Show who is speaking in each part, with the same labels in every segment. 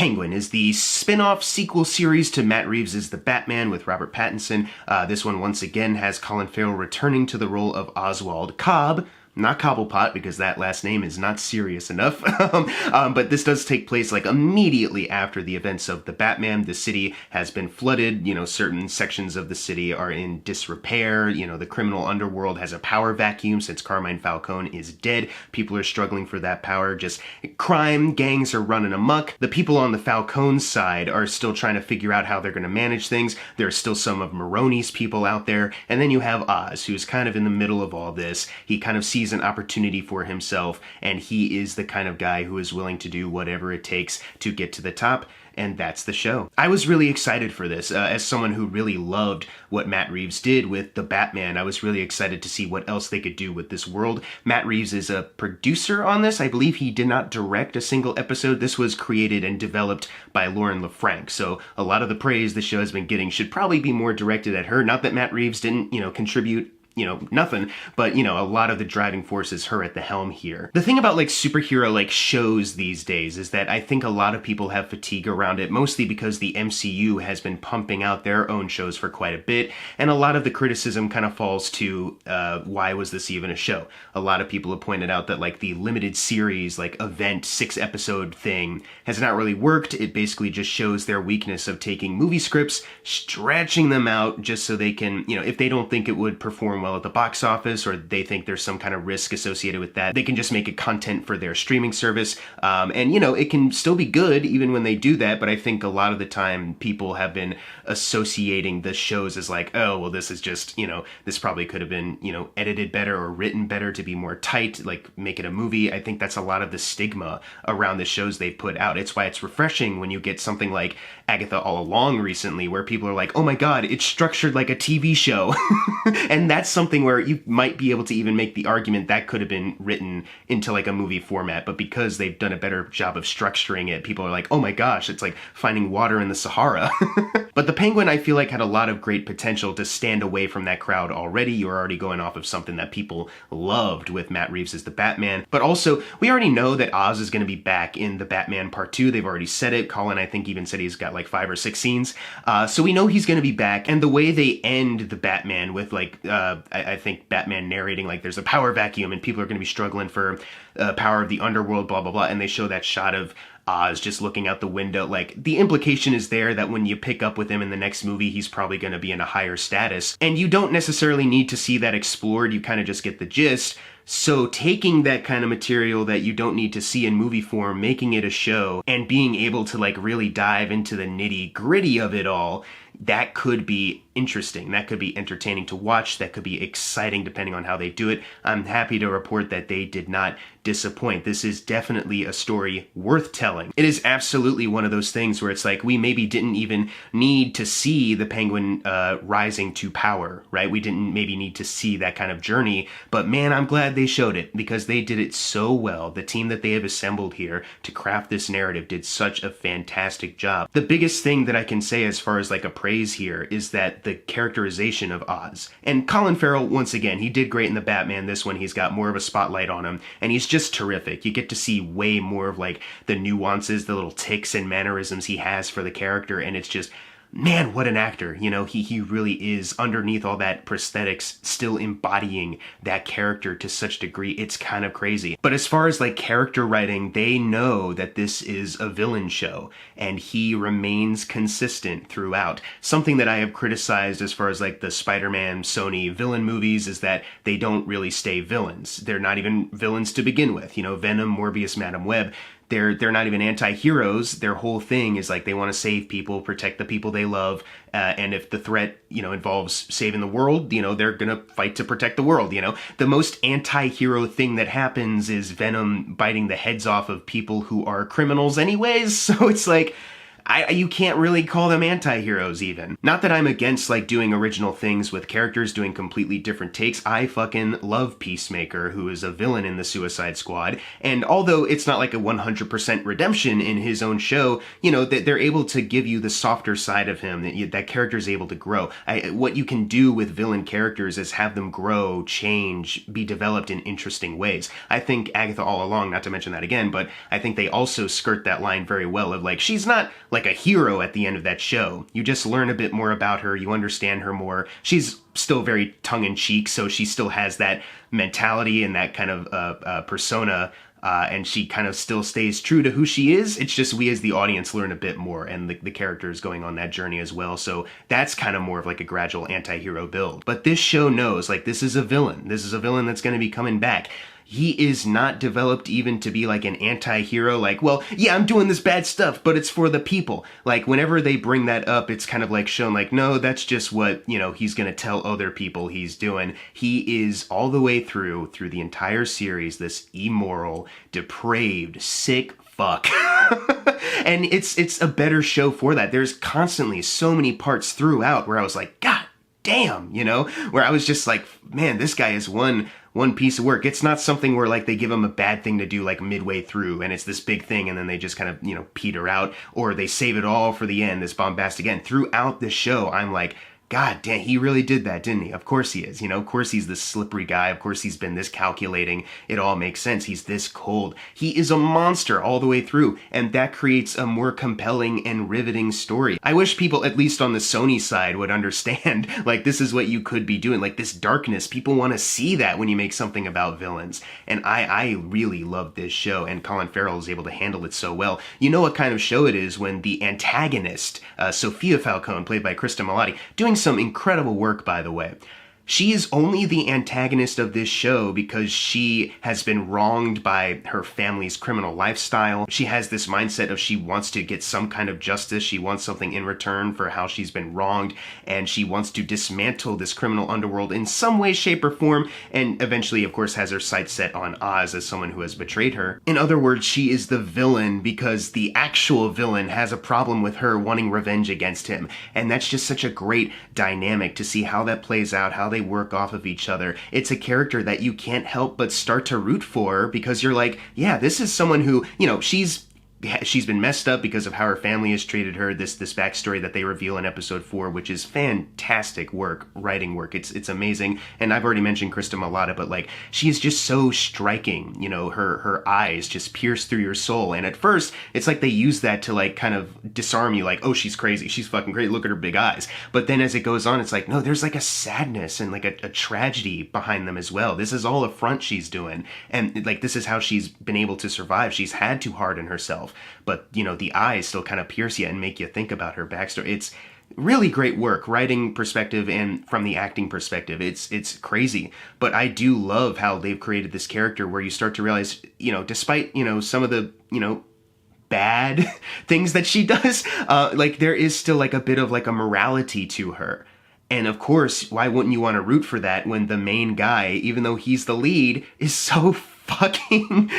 Speaker 1: Penguin is the spin-off sequel series to Matt Reeves' The Batman with Robert Pattinson. This one once again has Colin Farrell returning to the role of Oswald Cobb. Not Cobblepot, because that last name is not serious enough. But this does take place like immediately after the events of the Batman. The city has been flooded. Certain sections of the city are in disrepair. The criminal underworld has a power vacuum since Carmine Falcone is dead. People are struggling for that power. Just crime, gangs are running amok. The people on the Falcone side are still trying to figure out how they're going to manage things. There are still some of Maroni's people out there. And then you have Oz, who's kind of in the middle of all this. He kind of sees an opportunity for himself, and he is the kind of guy who is willing to do whatever it takes to get to the top. And that's the show. I was really excited for this. As someone who really loved what Matt Reeves did with The Batman, I was really excited to see what else they could do with this world. Matt Reeves is a producer on this. I believe he did not direct a single episode. This was created and developed by Lauren LaFranc. So a lot of the praise the show has been getting should probably be more directed at her. Not that Matt Reeves didn't, contribute nothing, but, a lot of the driving force is her at the helm here. The thing about, superhero, shows these days is that I think a lot of people have fatigue around it, mostly because the MCU has been pumping out their own shows for quite a bit, and a lot of the criticism kind of falls to, why was this even a show? A lot of people have pointed out that, the limited series, event 6-episode thing has not really worked. It basically just shows their weakness of taking movie scripts, stretching them out just so they can, if they don't think it would perform well at the box office, or they think there's some kind of risk associated with that, they can just make it content for their streaming service. And it can still be good even when they do that, but I think a lot of the time people have been associating the shows as oh, well, this is just, this probably could have been, edited better or written better to be more tight, make it a movie. I think that's a lot of the stigma around the shows they put out. It's why it's refreshing when you get something like Agatha All Along recently, where people are like, oh my god, it's structured like a TV show. And that's something where you might be able to even make the argument that could have been written into a movie format, but because they've done a better job of structuring it, people are like, oh my gosh, it's like finding water in the Sahara. But The Penguin, I feel had a lot of great potential to stand away from that crowd already. You're already going off of something that people loved with Matt Reeves as the Batman, but also we already know that Oz is going to be back in The Batman Part 2. They've already said it. Colin, I think, even said he's got 5 or 6 scenes. So we know he's going to be back, and the way they end The Batman with I think Batman narrating there's a power vacuum and people are going to be struggling for power of the underworld, blah, blah, blah, and they show that shot of Oz just looking out the window. The implication is there that when you pick up with him in the next movie, he's probably going to be in a higher status, and you don't necessarily need to see that explored. You kind of just get the gist. So taking that kind of material that you don't need to see in movie form, making it a show, and being able to really dive into the nitty-gritty of it all, that could be interesting. That could be entertaining to watch. That could be exciting depending on how they do it. I'm happy to report that they did not disappoint. This is definitely a story worth telling. It is absolutely one of those things where it's we maybe didn't even need to see the Penguin rising to power, right? We didn't maybe need to see that kind of journey, but man, I'm glad they showed it because they did it so well. The team that they have assembled here to craft this narrative did such a fantastic job. The biggest thing that I can say as far as a praise here is that the characterization of Oz. And Colin Farrell, once again, he did great in The Batman. This one, he's got more of a spotlight on him, and he's just terrific. You get to see way more of the nuances, the little tics and mannerisms he has for the character, and it's just, man, what an actor. He really is, underneath all that prosthetics, still embodying that character to such degree. It's kind of crazy. But as far as character writing, they know that this is a villain show, and he remains consistent throughout. Something that I have criticized as far as the Spider-Man, Sony villain movies is that they don't really stay villains. They're not even villains to begin with. Venom, Morbius, Madam Web, they're not even anti-heroes. Their whole thing is they want to save people, protect the people they love, and if the threat, involves saving the world, they're gonna fight to protect the world. The most anti-hero thing that happens is Venom biting the heads off of people who are criminals anyways, so it's you can't really call them anti-heroes even. Not that I'm against like doing original things with characters doing completely different takes. I fucking love Peacemaker, who is a villain in the Suicide Squad, and although it's not like a 100% redemption in his own show, you know, that they're able to give you the softer side of him, that character's able to grow. What you can do with villain characters is have them grow, change, be developed in interesting ways. I think Agatha all along, not to mention that again, but I think they also skirt that line very well of like, she's not like a hero at the end of that show. You just learn a bit more about her, you understand her more. She's still very tongue-in-cheek, so she still has that mentality and that kind of persona, and she kind of still stays true to who she is. It's just we as the audience learn a bit more, and the characters going on that journey as well. So that's kind of more of like a gradual anti-hero build. But this show knows, like, this is a villain. This is a villain that's going to be coming back. He is not developed even to be like an anti-hero, like, well, yeah, I'm doing this bad stuff, but it's for the people. Like, whenever they bring that up, it's kind of like shown like, no, that's just what, you know, he's gonna tell other people he's doing. He is all the way through the entire series, this immoral, depraved, sick fuck. And it's a better show for that. There's constantly so many parts throughout where I was like, God damn, you know, where I was just like, man, this guy is one piece of work. It's not something where like they give him a bad thing to do like midway through and it's this big thing and then they just kind of, you know, peter out, or they save it all for the end, this bombastic end. Throughout the show, I'm like, God damn, he really did that, didn't he? Of course he is. You know, of course he's this slippery guy. Of course he's been this calculating. It all makes sense. He's this cold. He is a monster all the way through, and that creates a more compelling and riveting story. I wish people, at least on the Sony side, would understand, like, this is what you could be doing. Like, this darkness, people want to see that when you make something about villains. And I really love this show, and Colin Farrell is able to handle it so well. You know what kind of show it is when the antagonist, Sophia Falcone, played by Krista Milotti, doing some incredible work, by the way. She is only the antagonist of this show because she has been wronged by her family's criminal lifestyle. She has this mindset of she wants to get some kind of justice. She wants something in return for how she's been wronged, and she wants to dismantle this criminal underworld in some way, shape, or form, and eventually, of course, has her sights set on Oz as someone who has betrayed her. In other words, she is the villain because the actual villain has a problem with her wanting revenge against him, and that's just such a great dynamic to see how that plays out, how they work off of each other. It's a character that you can't help but start to root for because you're like, yeah, this is someone who, you know, she's been messed up because of how her family has treated her, this backstory that they reveal in episode 4, which is fantastic work, writing work. It's amazing. And I've already mentioned Krista Milotti, but like, she is just so striking. You know, her eyes just pierce through your soul. And at first, it's like they use that to like kind of disarm you, like, oh, she's crazy, she's fucking crazy, look at her big eyes. But then as it goes on, it's like, no, there's like a sadness and like a tragedy behind them as well. This is all a front she's doing. And like, this is how she's been able to survive. She's had to harden herself. But, you know, the eyes still kind of pierce you and make you think about her backstory. It's really great work, writing perspective and from the acting perspective. It's crazy. But I do love how they've created this character where you start to realize, you know, despite, you know, some of the, you know, bad things that she does, like there is still like a bit of like a morality to her. And of course, why wouldn't you want to root for that when the main guy, even though he's the lead, is so fucking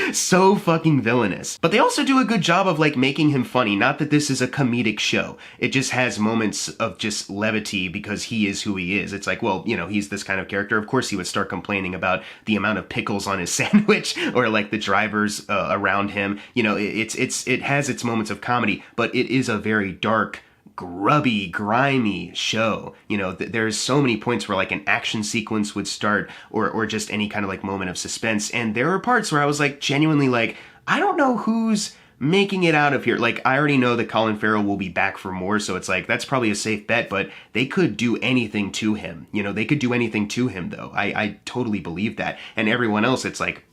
Speaker 1: villainous. But they also do a good job of like making him funny. Not that this is a comedic show. It just has moments of just levity because he is who he is. It's like, well, you know, he's this kind of character. Of course he would start complaining about the amount of pickles on his sandwich or like the drivers around him. You know, it has its moments of comedy, but it is a very dark, grubby, grimy show. You know, there's so many points where like an action sequence would start or just any kind of like moment of suspense. And there were parts where I was like genuinely like, I don't know who's making it out of here. Like, I already know that Colin Farrell will be back for more, so it's like, that's probably a safe bet, but they could do anything to him. You know, they could do anything to him though. I totally believe that. And everyone else, it's like,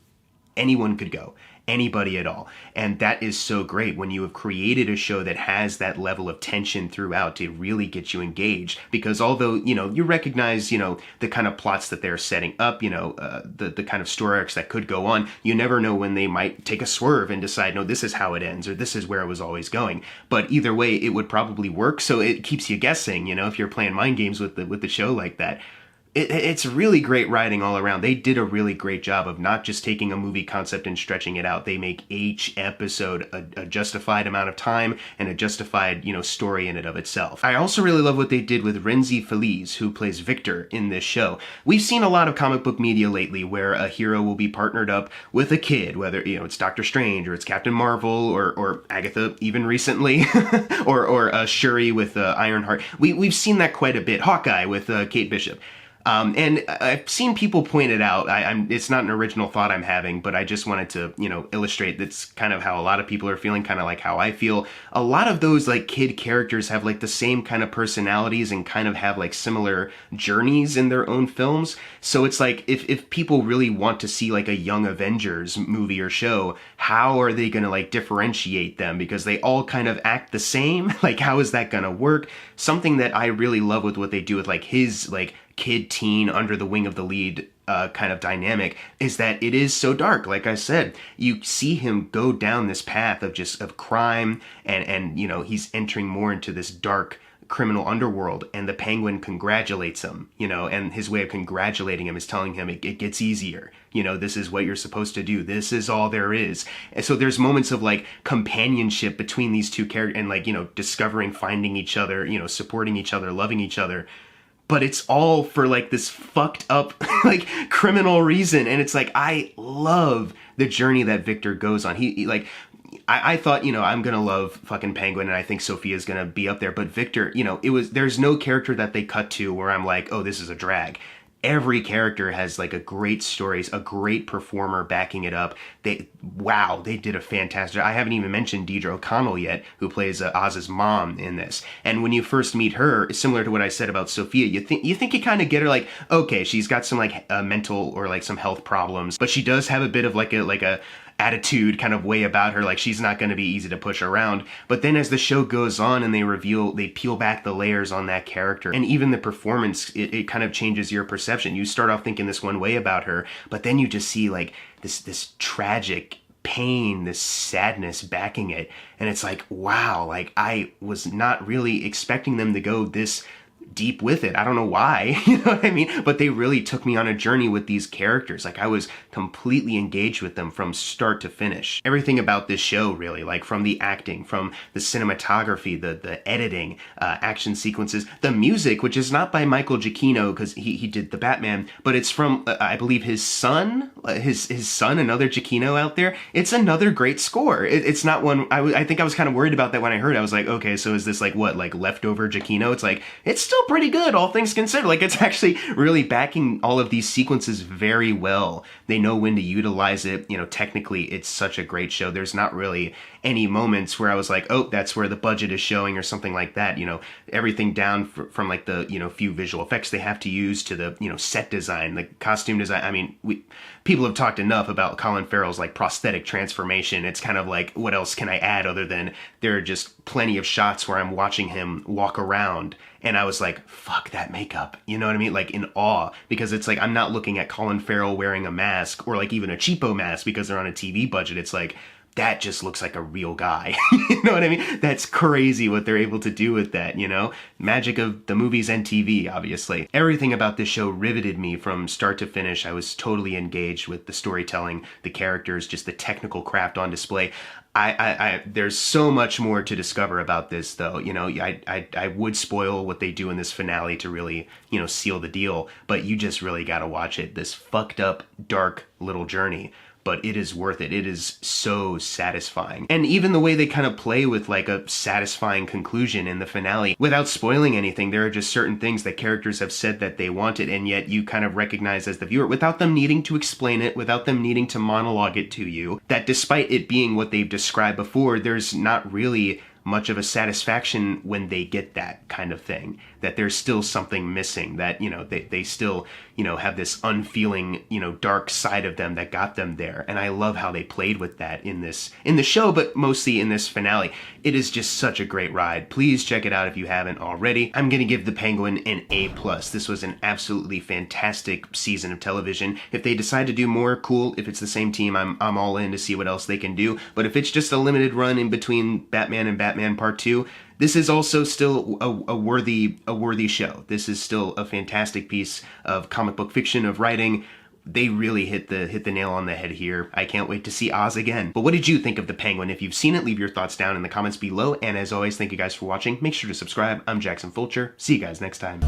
Speaker 1: anyone could go. Anybody at all. And that is so great when you have created a show that has that level of tension throughout to really get you engaged. Because although, you know, you recognize, you know, the kind of plots that they're setting up, you know, the kind of story arcs that could go on, you never know when they might take a swerve and decide, no, this is how it ends, or this is where it was always going. But either way, it would probably work. So it keeps you guessing, you know, if you're playing mind games with the show like that. It's really great writing all around. They did a really great job of not just taking a movie concept and stretching it out. They make each episode a justified amount of time and a justified, story in and of itself. I also really love what they did with Renzi Feliz, who plays Victor in this show. We've seen a lot of comic book media lately where a hero will be partnered up with a kid, whether, it's Doctor Strange or it's Captain Marvel or Agatha even recently, or Shuri with Ironheart. We've seen that quite a bit. Hawkeye with Kate Bishop. And I've seen people point it out. It's not an original thought I'm having, but I just wanted to, illustrate that's kind of how a lot of people are feeling, kind of like how I feel. A lot of those like kid characters have like the same kind of personalities and kind of have like similar journeys in their own films. So it's like if people really want to see like a Young Avengers movie or show, how are they going to like differentiate them? Because they all kind of act the same. Like, how is that going to work? Something that I really love with what they do with like his like kid teen under the wing of the lead kind of dynamic is that it is so dark. Like I said, you see him go down this path of crime and he's entering more into this dark criminal underworld, and the Penguin congratulates him, and his way of congratulating him is telling him it gets easier. This is what you're supposed to do. This is all there is. And so there's moments of like companionship between these two characters and like, discovering, finding each other, supporting each other, loving each other. But it's all for like this fucked up like criminal reason. And it's like, I love the journey that Victor goes on. He like, I thought, I'm going to love fucking Penguin and I think Sophia's going to be up there. But Victor, there's no character that they cut to where I'm like, oh, this is a drag. Every character has like a great stories, a great performer backing it up. They did a fantastic. I haven't even mentioned Deidre O'Connell yet, who plays Oz's mom in this. And when you first meet her, similar to what I said about Sophia, you think you kind of get her like, okay, she's got some like mental or like some health problems, but she does have a bit of like a attitude kind of way about her, like she's not going to be easy to push around. But then as the show goes on and they peel back the layers on that character, and even the performance, it kind of changes your perception. You start off thinking this one way about her, but then you just see like this tragic pain, this sadness backing it, and it's like, wow, like I was not really expecting them to go this deep with it. I don't know why, you know what I mean? But they really took me on a journey with these characters. Like I was completely engaged with them from start to finish. Everything about this show really, like from the acting, from the cinematography, the editing, action sequences, the music, which is not by Michael Giacchino because he did the Batman, but it's from, I believe his son, another Giacchino out there. It's another great score. It's not one, I think I was kind of worried about that when I heard it. I was like, okay, so is this like what, like leftover Giacchino? It's like, it's still pretty good, all things considered. Like it's actually really backing all of these sequences very well. They know when to utilize it. Technically it's such a great show. There's not really any moments where I was like, oh, that's where the budget is showing or something like that. Everything down from like the, few visual effects they have to use to the, set design, the costume design. I mean, people have talked enough about Colin Farrell's like prosthetic transformation. It's kind of like, what else can I add other than there are just plenty of shots where I'm watching him walk around and I was like, fuck that makeup. You know what I mean? Like in awe, because it's like, I'm not looking at Colin Farrell wearing a mask or like even a cheapo mask because they're on a TV budget. It's like, that just looks like a real guy. You know what I mean? That's crazy what they're able to do with that, Magic of the movies and TV, obviously. Everything about this show riveted me from start to finish. I was totally engaged with the storytelling, the characters, just the technical craft on display. There's so much more to discover about this, though. I would spoil what they do in this finale to really, seal the deal, but you just really gotta watch it. This fucked up, dark little journey. But it is worth it. It is so satisfying. And even the way they kind of play with like a satisfying conclusion in the finale, without spoiling anything, there are just certain things that characters have said that they wanted, and yet you kind of recognize as the viewer, without them needing to explain it, without them needing to monologue it to you, that despite it being what they've described before, there's not really much of a satisfaction when they get that kind of thing, that there's still something missing, that, they still, have this unfeeling, dark side of them that got them there. And I love how they played with that in the show, but mostly in this finale. It is just such a great ride. Please check it out if you haven't already. I'm going to give The Penguin an A+. This was an absolutely fantastic season of television. If they decide to do more, cool. If it's the same team, I'm all in to see what else they can do. But if it's just a limited run in between Batman and Batman Part 2, this is also still a worthy show. This is still a fantastic piece of comic book fiction, of writing. They really hit the nail on the head here. I can't wait to see Oz again. But what did you think of The Penguin? If you've seen it, leave your thoughts down in the comments below. And as always, thank you guys for watching. Make sure to subscribe. I'm Jackson Fulcher. See you guys next time.